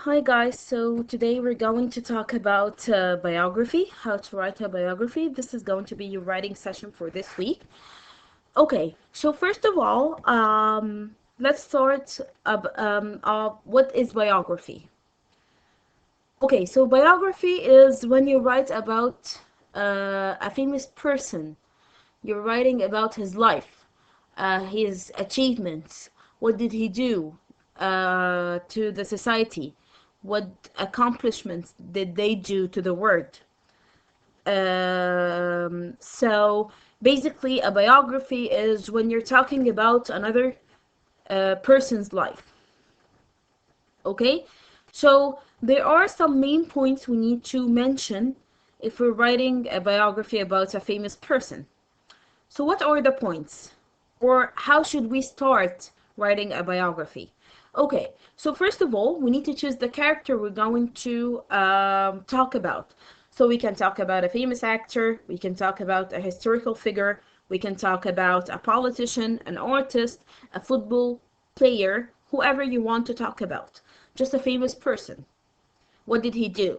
Hi guys, so today we're going to talk about biography, how to write a biography. This is going to be your writing session for this week. Okay, so first of all, let's start what is biography? Okay, so biography is when you write about a famous person. You're writing about his life, his achievements. What did he do to the society? What accomplishments did they do to the world? So basically, a biography is when you're talking about another person's life. Okay? So there are some main points we need to mention if we're writing a biography about a famous person. So what are the points? Or how should we start writing a biography? Okay, so first of all, we need to choose the character we're going to talk about. So we can talk about a famous actor, we can talk about a historical figure, we can talk about a politician, an artist, a football player, whoever you want to talk about. Just a famous person. What did he do?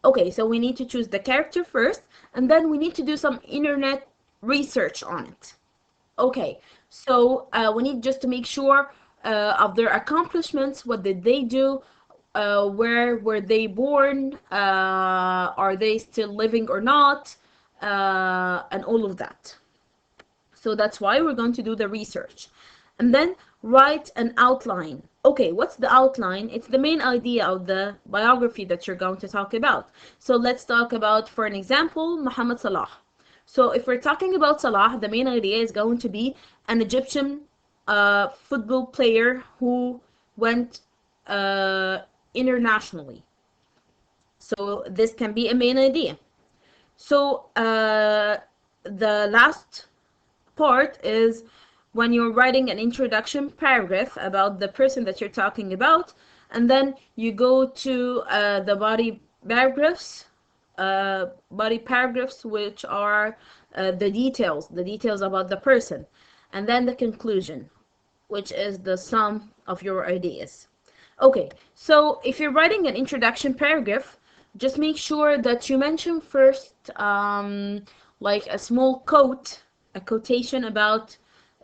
Okay, so we need to choose the character first, and then we need to do some internet research on it. Okay, so we need just to make sure of their accomplishments. What did they do? Where were they born? Are they still living or not? And all of that. So that's why we're going to do the research. And then write an outline. Okay, what's the outline? It's the main idea of the biography that you're going to talk about. So let's talk about, for an example, Muhammad Salah. So if we're talking about Salah, the main idea is going to be an Egyptian football player who went internationally. So this can be a main idea. So the last part is when you're writing an introduction paragraph about the person that you're talking about, and then you go to the body paragraphs, which are the details about the person, and then the conclusion, which is the sum of your ideas. Okay, so if you're writing an introduction paragraph, just make sure that you mention first like a small quote, a quotation about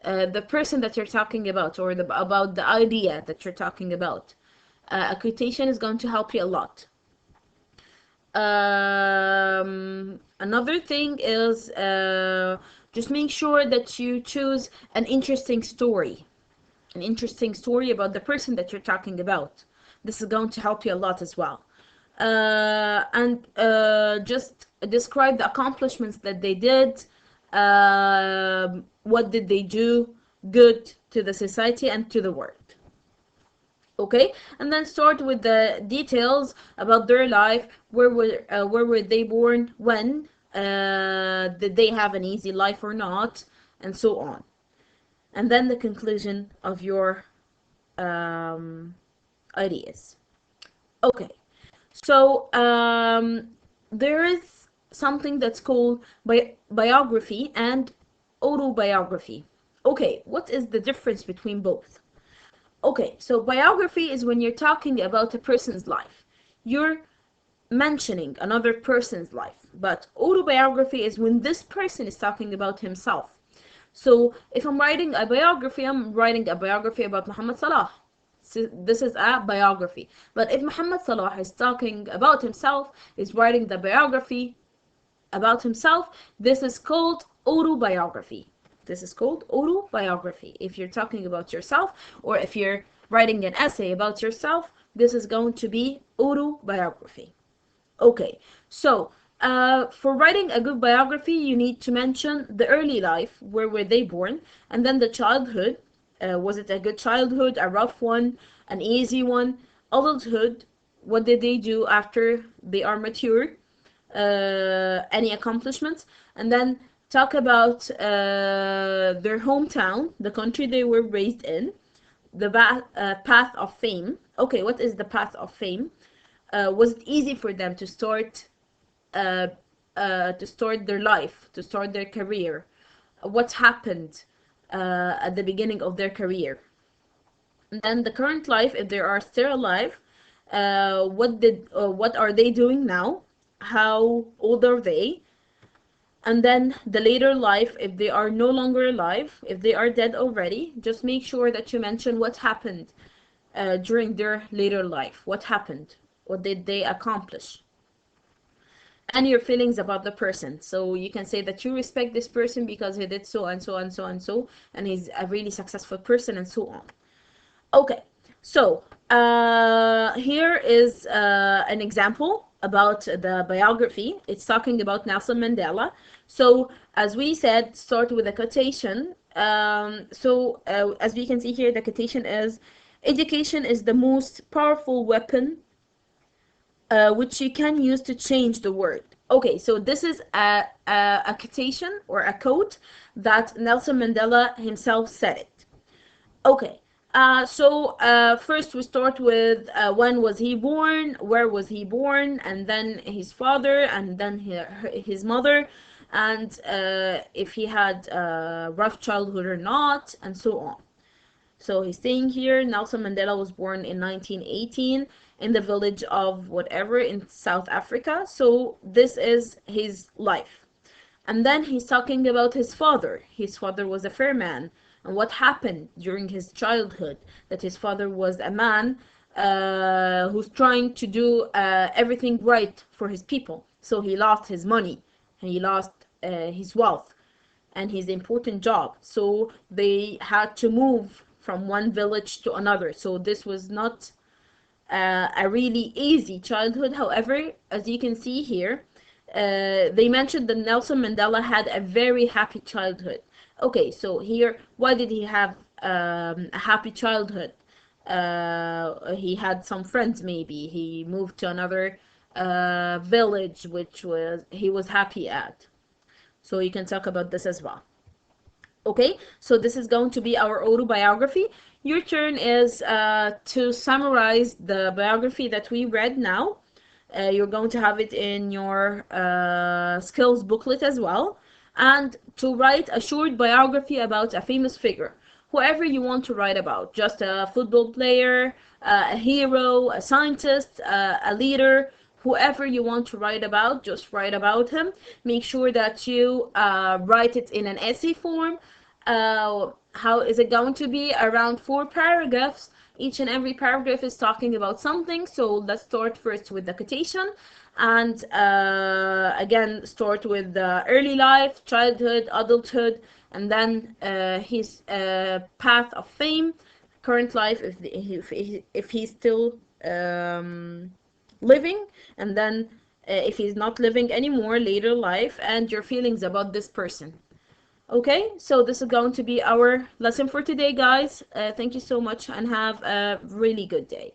the person that you're talking about, or about the idea that you're talking about. A quotation is going to help you a lot. Another thing is just make sure that you choose an interesting story about the person that you're talking about. This is going to help you a lot as well. And just describe the accomplishments that they did. What did they do good to the society and to the world? Okay, and then start with the details about their life. Where were they born? When? Did they have an easy life or not? And so on. And then the conclusion of your ideas. Okay, so there is something that's called biography and autobiography. Okay, what is the difference between both? Okay, so biography is when you're talking about a person's life. You're mentioning another person's life. But autobiography is when this person is talking about himself. So if I'm writing a biography, I'm writing a biography about Muhammad Salah. So this is a biography. But if Muhammad Salah is talking about himself, is writing the biography about himself, this is called autobiography. This is called autobiography. If you're talking about yourself, or if you're writing an essay about yourself, this is going to be autobiography. Okay, so for writing a good biography, you need to mention the early life, where were they born, and then the childhood. Was it a good childhood, a rough one, an easy one? Adulthood, what did they do after they are mature? Any accomplishments? And then talk about their hometown, the country they were raised in, the path of fame. Okay, what is the path of fame? Was it easy for them uh, to start their life, to start their career? What happened at the beginning of their career? And then the current life, if they are still alive, what are they doing now, how old are they, and then the later life, if they are no longer alive, if they are dead already, just make sure that you mention what happened during their later life. What happened? What did they accomplish? And your feelings about the person. So you can say that you respect this person because he did so and so and so and so, and he's a really successful person, and so on. Okay, so here is an example about the biography. It's talking about Nelson Mandela. So, as we said, start with a quotation. As we can see here, the quotation is, education is the most powerful weapon which you can use to change the world. Okay, so this is a quotation or a quote that Nelson Mandela himself said it. Okay, first we start with when was he born, where was he born, and then his father, and then his mother, and if he had a rough childhood or not, and so on. So he's saying here, Nelson Mandela was born in 1918 in the village of whatever in South Africa. So this is his life. And then he's talking about his father. His father was a fair man. And what happened during his childhood, that his father was a man who's trying to do everything right for his people. So he lost his money, and he lost his wealth and his important job. So they had to move from one village to another. So this was not a really easy childhood. However, as you can see here, they mentioned that Nelson Mandela had a very happy childhood. Okay, so here, why did he have a happy childhood? He had some friends, maybe. He moved to another village, which he was happy at. So you can talk about this as well. Okay, so this is going to be our autobiography. Your turn is to summarize the biography that we read now. You're going to have it in your skills booklet as well. And to write a short biography about a famous figure, whoever you want to write about, just a football player, a hero, a scientist, a leader, whoever you want to write about, just write about him. Make sure that you write it in an essay form. How is it going to be? Around 4 paragraphs. Each and every paragraph is talking about something. So let's start first with the quotation, and again start with the early life, childhood, adulthood, and then his path of fame, current life, if he's still living, and then if he's not living anymore, later life, and your feelings about this person. Okay, so this is going to be our lesson for today, guys. Thank you so much, and have a really good day.